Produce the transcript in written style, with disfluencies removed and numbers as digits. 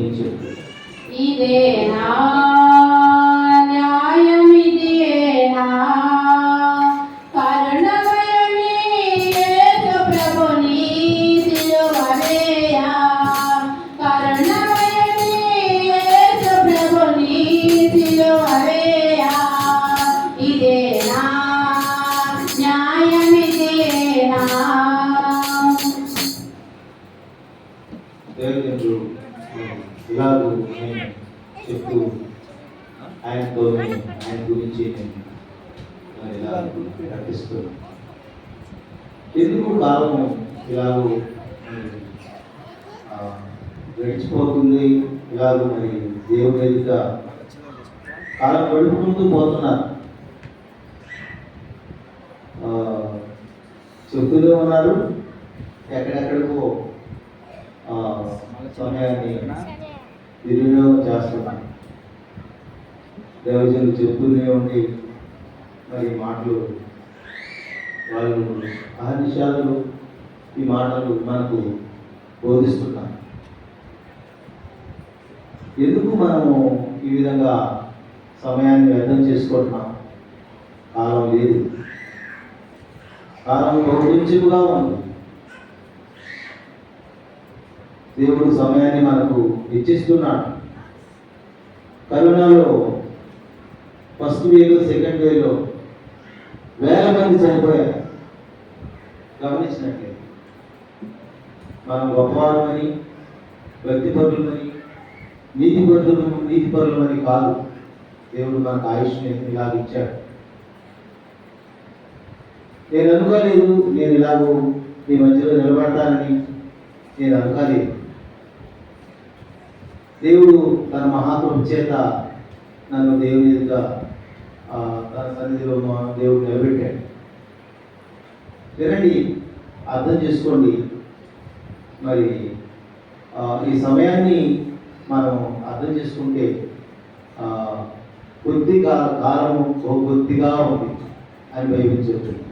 ఏం చెప్తుంది? ఇదేనా న్యాయం, ఇదేనా కరుణమయని యేసు ప్రభుని సిలువవేయ, కరుణమయని యేసు ప్రభుని సిలువవేయ. ఇదేనా న్యాయం, ఇదేనా. దేవజనులు ఇలాగూ నేను చెప్తూ ఆయనతో ఆయన గురించి నేను ఇలా ప్రకటిస్తున్నాను. ఎందుకు కాలం ఇలాగూ గడిచిపోతుంది, ఇలాగూ మరి దేవుని ఎదుట కాలం గడుపుకుంటూ పోతున్నారు. చెప్తూనే ఉన్నారు, ఎక్కడెక్కడికో సమయాన్ని దుర్వినియోగం చేస్తున్నాను. దేవజనులు చెప్తూనే ఉండి మరి మాటలు వాళ్ళు అహర్నిశాలు ఈ మాటలు మనకు బోధిస్తున్నారు. ఎందుకు మనము ఈ విధంగా సమయాన్ని వ్యర్థం చేసుకుంటున్నాం? కాలం లేదు, కాలం బహుంచుగా ఉంది. దేవుడు సమయాన్ని మనకు ఇచ్చిస్తున్నాడు. కరోనాలో ఫస్ట్ వేలో సెకండ్ వేలో వేల మంది చనిపోయారు. గమనించినట్లయితే మనం గొప్పవారమని, వ్యక్తిపరులమని, నీతిపరులమని కాదు. దేవుడు మనకు ఆయుష్ని ఇలాగ ఇచ్చాడు. నేను అనుకోలేదు నేను ఇలాగూ మీ మధ్యలో నిలబడతానని, నేను అనుకోలేదు. దేవుడు తన మహాకృప చేత నన్ను దేవుని ఎదుట తన సన్నిధిలో దేవుడు నిలబెట్టాడు. వినండి, అర్థం చేసుకోండి. మరి ఈ సమయాన్ని మనం అర్థం చేసుకుంటే కొద్ది కాలము కొద్దిగా ఉంది అని బైబిల్ చెప్తుంది.